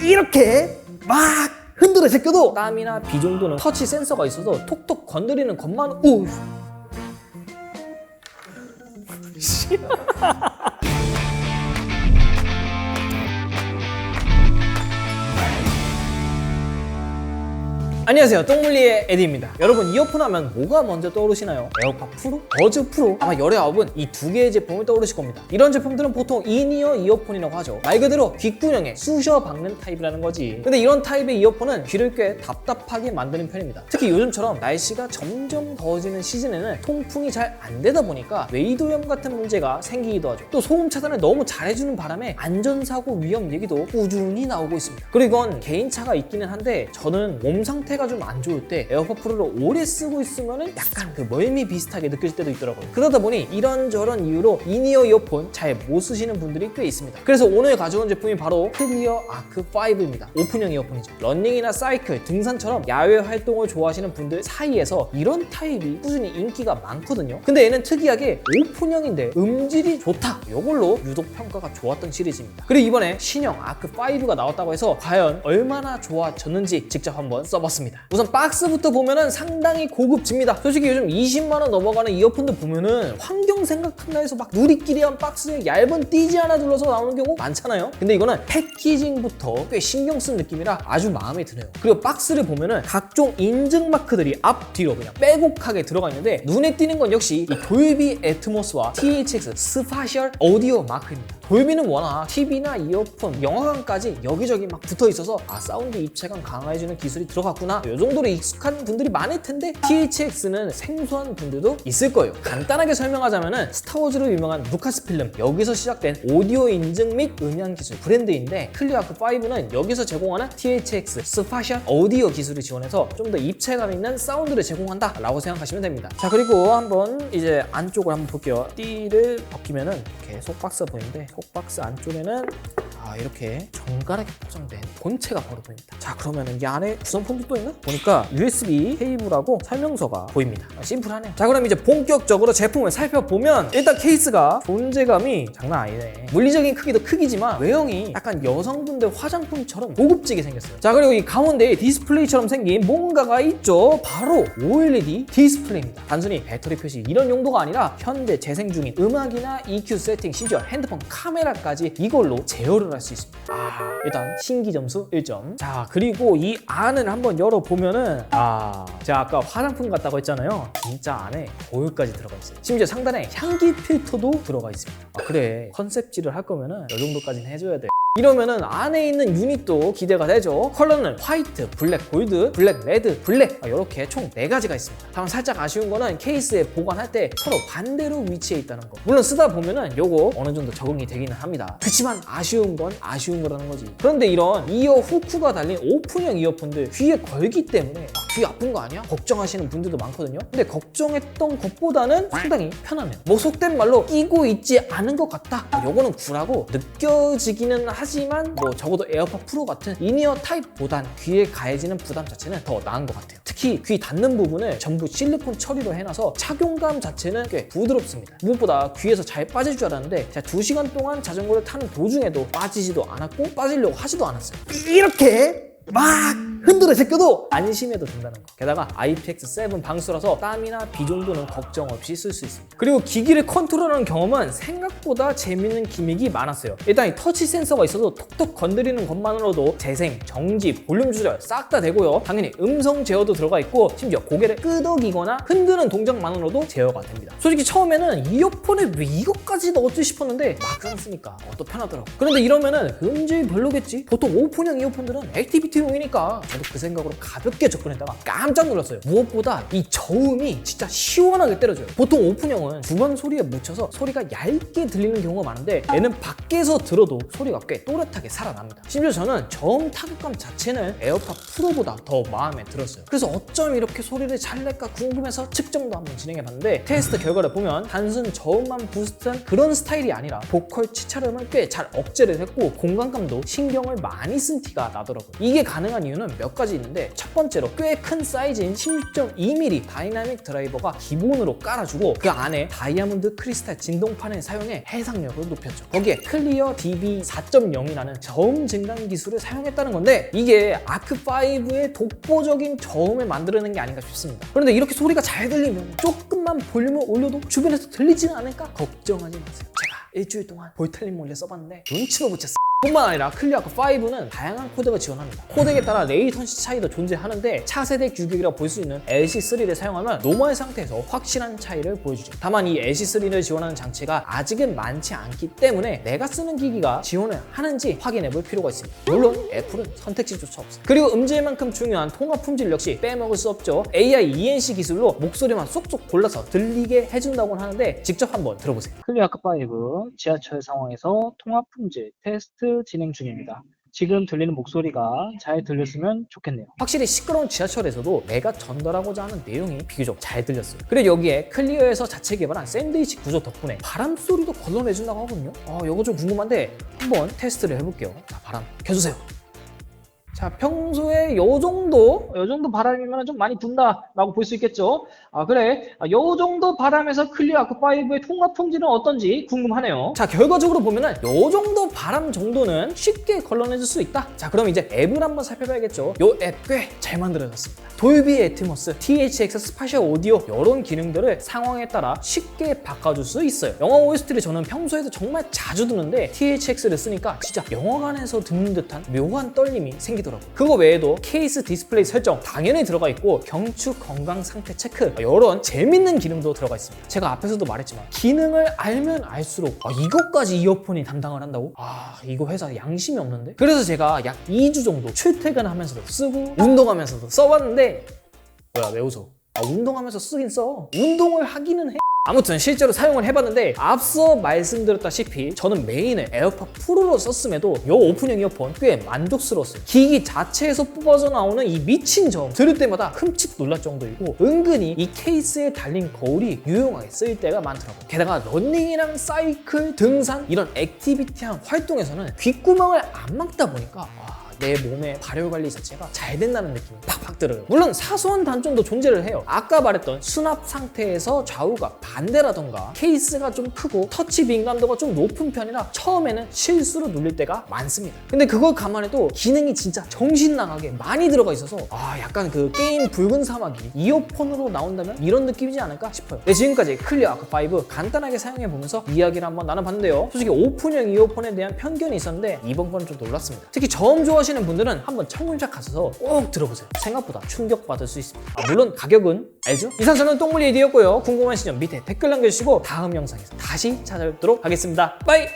이렇게 막 흔들어 제껴도 땀이나 비 정도는 터치 센서가 있어서 톡톡 건드리는 것만 오. 안녕하세요, 똥물리의 에디입니다. 여러분, 이어폰 하면 뭐가 먼저 떠오르시나요? 에어팟 프로? 버즈 프로? 아마 열의 아홉은 이 두 개의 제품을 떠오르실 겁니다. 이런 제품들은 보통 인이어 이어폰이라고 하죠. 말 그대로 귓구녕에 쑤셔 박는 타입이라는 거지. 근데 이런 타입의 이어폰은 귀를 꽤 답답하게 만드는 편입니다. 특히 요즘처럼 날씨가 점점 더워지는 시즌에는 통풍이 잘 안 되다 보니까 웨이도염 같은 문제가 생기기도 하죠. 또 소음 차단을 너무 잘해주는 바람에 안전사고 위험 얘기도 꾸준히 나오고 있습니다. 그리고 이건 개인차가 있기는 한데 저는 몸 상태가 좀 안 좋을 때 에어팟 프로를 오래 쓰고 있으면 약간 그 멀미 비슷하게 느낄 때도 있더라고요. 그러다 보니 이런저런 이유로 인이어 이어폰 잘 못 쓰시는 분들이 꽤 있습니다. 그래서 오늘 가져온 제품이 바로 클리어 아크 5입니다. 오픈형 이어폰이죠. 러닝이나 사이클, 등산처럼 야외 활동을 좋아하시는 분들 사이에서 이런 타입이 꾸준히 인기가 많거든요. 근데 얘는 특이하게 오픈형인데 음질이 좋다, 이걸로 유독 평가가 좋았던 시리즈입니다. 그리고 이번에 신형 아크 5가 나왔다고 해서 과연 얼마나 좋아졌는지 직접 한번 써봤습니다. 우선 박스부터 보면은 상당히 고급집니다. 솔직히 요즘 20만원 넘어가는 이어폰들 보면은 환경 생각한다 해서 막 누리끼리한 박스에 얇은 띠지 하나 둘러서 나오는 경우 많잖아요. 근데 이거는 패키징부터 꽤 신경 쓴 느낌이라 아주 마음에 드네요. 그리고 박스를 보면은 각종 인증 마크들이 앞, 뒤로 그냥 빼곡하게 들어가 있는데 눈에 띄는 건 역시 이 돌비 애트모스와 THX 스파셜 오디오 마크입니다. 돌비는 워낙 TV나 이어폰, 영화관까지 여기저기 막 붙어 있어서 사운드 입체감 강화해주는 기술이 들어갔구나, 이 정도로 익숙한 분들이 많을 텐데 THX는 생소한 분들도 있을 거예요. 간단하게 설명하자면은 스타워즈로 유명한 루카스 필름, 여기서 시작된 오디오 인증 및 음향 기술 브랜드인데 클리어 아크 5는 여기서 제공하는 THX 스파셜 오디오 기술을 지원해서 좀 더 입체감 있는 사운드를 제공한다 라고 생각하시면 됩니다. 자, 그리고 한번 이제 안쪽을 한번 볼게요. 띠를 벗기면은 이렇게 속박스가 보이는데 속박스 안쪽에는 이렇게 정갈하게 포장된 본체가 바로 보입니다. 자, 그러면 이 안에 구성품도 또 있나? 보니까 USB 케이블하고 설명서가 보입니다. 심플하네요. 자, 그럼 이제 본격적으로 제품을 살펴보면 일단 케이스가 존재감이 장난 아니네. 물리적인 크기도 크기지만 외형이 약간 여성분들 화장품처럼 고급지게 생겼어요. 자, 그리고 이 가운데에 디스플레이처럼 생긴 뭔가가 있죠. 바로 OLED 디스플레이입니다. 단순히 배터리 표시 이런 용도가 아니라 현재 재생 중인 음악이나 EQ 세팅, 심지어 핸드폰 카메라까지 이걸로 제어를 할 수 있습니다. 일단 신기 점수 1점. 자, 그리고 이 안을 한번 열어보면은 제가 아까 화장품 같다고 했잖아요. 진짜 안에 거울까지 들어가 있어요. 심지어 상단에 향기 필터도 들어가 있습니다. 그래, 컨셉질을 할 거면은 이 정도까지는 해줘야 돼. 이러면은 안에 있는 유닛도 기대가 되죠. 컬러는 화이트, 블랙 골드, 블랙 레드, 블랙, 이렇게 총 4가지가 있습니다. 다만 살짝 아쉬운 거는 케이스에 보관할 때 서로 반대로 위치해 있다는 거. 물론 쓰다 보면은 요거 어느 정도 적응이 되기는 합니다. 그치만 아쉬운 건 아쉬운 거라는 거지. 그런데 이런 이어 후크가 달린 오픈형 이어폰들 귀에 걸기 때문에 귀 아픈 거 아니야? 걱정하시는 분들도 많거든요. 근데 걱정했던 것보다는 상당히 편하네요. 뭐 속된 말로 끼고 있지 않은 것 같다, 요거는 구라고 느껴지기는 하지만 뭐 적어도 에어팟 프로 같은 인이어 타입보단 귀에 가해지는 부담 자체는 더 나은 것 같아요. 특히 귀 닿는 부분을 전부 실리콘 처리로 해놔서 착용감 자체는 꽤 부드럽습니다. 무엇보다 귀에서 잘 빠질 줄 알았는데 제가 2시간 동안 자전거를 타는 도중에도 빠지지도 않았고 빠지려고 하지도 않았어요. 이렇게 막 흔들어 제껴도 안심해도 된다는 거. 게다가 IPX7 방수라서 땀이나 비 정도는 걱정 없이 쓸 수 있습니다. 그리고 기기를 컨트롤하는 경험은 생각보다 재밌는 기믹이 많았어요. 일단 이 터치 센서가 있어서 톡톡 건드리는 것만으로도 재생, 정지, 볼륨 조절 싹 다 되고요. 당연히 음성 제어도 들어가 있고 심지어 고개를 끄덕이거나 흔드는 동작만으로도 제어가 됩니다. 솔직히 처음에는 이어폰에 왜 이것까지 넣었지 싶었는데 막상 쓰니까 또 편하더라고. 그런데 이러면은 음질 별로겠지? 보통 오픈형 이어폰들은 액티비티용이니까 저도 그 생각으로 가볍게 접근했다가 깜짝 놀랐어요. 무엇보다 이 저음이 진짜 시원하게 때려줘요. 보통 오픈형은 주변 소리에 묻혀서 소리가 얇게 들리는 경우가 많은데 얘는 밖에서 들어도 소리가 꽤 또렷하게 살아납니다. 심지어 저는 저음 타격감 자체는 에어팟 프로보다 더 마음에 들었어요. 그래서 어쩜 이렇게 소리를 잘 낼까 궁금해서 측정도 한번 진행해봤는데 테스트 결과를 보면 단순 저음만 부스트한 그런 스타일이 아니라 보컬 치차름을 꽤 잘 억제를 했고 공간감도 신경을 많이 쓴 티가 나더라고요. 이게 가능한 이유는 몇 가지 있는데, 첫 번째로 꽤 큰 사이즈인 16.2mm 다이나믹 드라이버가 기본으로 깔아주고 그 안에 다이아몬드 크리스탈 진동판을 사용해 해상력을 높였죠. 거기에 클리어 DB 4.0이라는 저음 증강 기술을 사용했다는 건데, 이게 아크5의 독보적인 저음을 만들어낸 게 아닌가 싶습니다. 그런데 이렇게 소리가 잘 들리면 조금만 볼륨을 올려도 주변에서 들리지는 않을까? 걱정하지 마세요. 제가 일주일 동안 볼텔림 몰래 써봤는데 눈치도 못 챘어요. 뿐만 아니라 클리어 아크5는 다양한 코덱을 지원합니다. 코덱에 따라 레이턴시 차이도 존재하는데 차세대 규격이라 볼 수 있는 LC3를 사용하면 노멀 상태에서 확실한 차이를 보여주죠. 다만 이 LC3를 지원하는 장치가 아직은 많지 않기 때문에 내가 쓰는 기기가 지원을 하는지 확인해 볼 필요가 있습니다. 물론 애플은 선택지조차 없어요. 그리고 음질만큼 중요한 통화 품질 역시 빼먹을 수 없죠. AI ENC 기술로 목소리만 쏙쏙 골라서 들리게 해준다고 하는데 직접 한번 들어보세요. 클리어 아크5 지하철 상황에서 통화 품질 테스트 진행 중입니다. 지금 들리는 목소리가 잘 들렸으면 좋겠네요. 확실히 시끄러운 지하철에서도 내가 전달하고자 하는 내용이 비교적 잘 들렸어요. 그리고 여기에 클리어에서 자체 개발한 샌드위치 구조 덕분에 바람 소리도 걸러내준다고 하거든요. 이거 좀 궁금한데 한번 테스트를 해볼게요. 자, 바람 켜주세요. 자, 평소에 요 정도 바람이면 좀 많이 분다라고 볼 수 있겠죠. 그래, 요 정도 바람에서 클리어 아크5의 통화 품질은 어떤지 궁금하네요. 자, 결과적으로 보면은 요 정도 바람 정도는 쉽게 걸러내줄 수 있다. 자, 그럼 이제 앱을 한번 살펴봐야겠죠. 요 앱 꽤 잘 만들어졌습니다. 돌비 애트모스, THX 스파셜 오디오 이런 기능들을 상황에 따라 쉽게 바꿔줄 수 있어요. 영화 OST를 저는 평소에도 정말 자주 듣는데 THX를 쓰니까 진짜 영화관에서 듣는 듯한 묘한 떨림이 생기더라고요. 그거 외에도 케이스 디스플레이 설정 당연히 들어가 있고 경축 건강 상태 체크 이런 재밌는 기능도 들어가 있습니다. 제가 앞에서도 말했지만 기능을 알면 알수록 이것까지 이어폰이 담당을 한다고? 이거 회사 양심이 없는데? 그래서 제가 약 2주 정도 출퇴근하면서도 쓰고 운동하면서도 써봤는데 뭐야 왜 웃어? 운동하면서 쓰긴 써. 운동을 하기는 해. 아무튼 실제로 사용을 해봤는데 앞서 말씀드렸다시피 저는 메인을 에어팟 프로로 썼음에도 이 오픈형 이어폰 꽤 만족스러웠어요. 기기 자체에서 뽑아져 나오는 이 미친 점 들을 때마다 흠칫 놀랄 정도이고 은근히 이 케이스에 달린 거울이 유용하게 쓰일 때가 많더라고요. 게다가 러닝이랑 사이클, 등산 이런 액티비티한 활동에서는 귓구멍을 안 막다 보니까 내 몸의 발열 관리 자체가 잘 된다는 느낌이 팍팍 들어요. 물론 사소한 단점도 존재를 해요. 아까 말했던 수납 상태에서 좌우가 반대라던가 케이스가 좀 크고 터치 민감도가 좀 높은 편이라 처음에는 실수로 눌릴 때가 많습니다. 근데 그걸 감안해도 기능이 진짜 정신 나가게 많이 들어가 있어서 약간 그 게임 붉은 사막이 이어폰으로 나온다면 이런 느낌이지 않을까 싶어요. 네, 지금까지 클리어 아크5 간단하게 사용해보면서 이야기를 한번 나눠봤는데요. 솔직히 오픈형 이어폰에 대한 편견이 있었는데 이번 건 좀 놀랐습니다. 특히 저음 좋아하시는 분들은 한번 창문샷 가셔서 꼭 들어보세요. 생각보다 충격받을 수 있습니다. 물론 가격은 알죠? 이상 저는 똥물 AD였고요. 궁금하신 점 밑에 댓글 남겨주시고 다음 영상에서 다시 찾아뵙도록 하겠습니다. 빠이!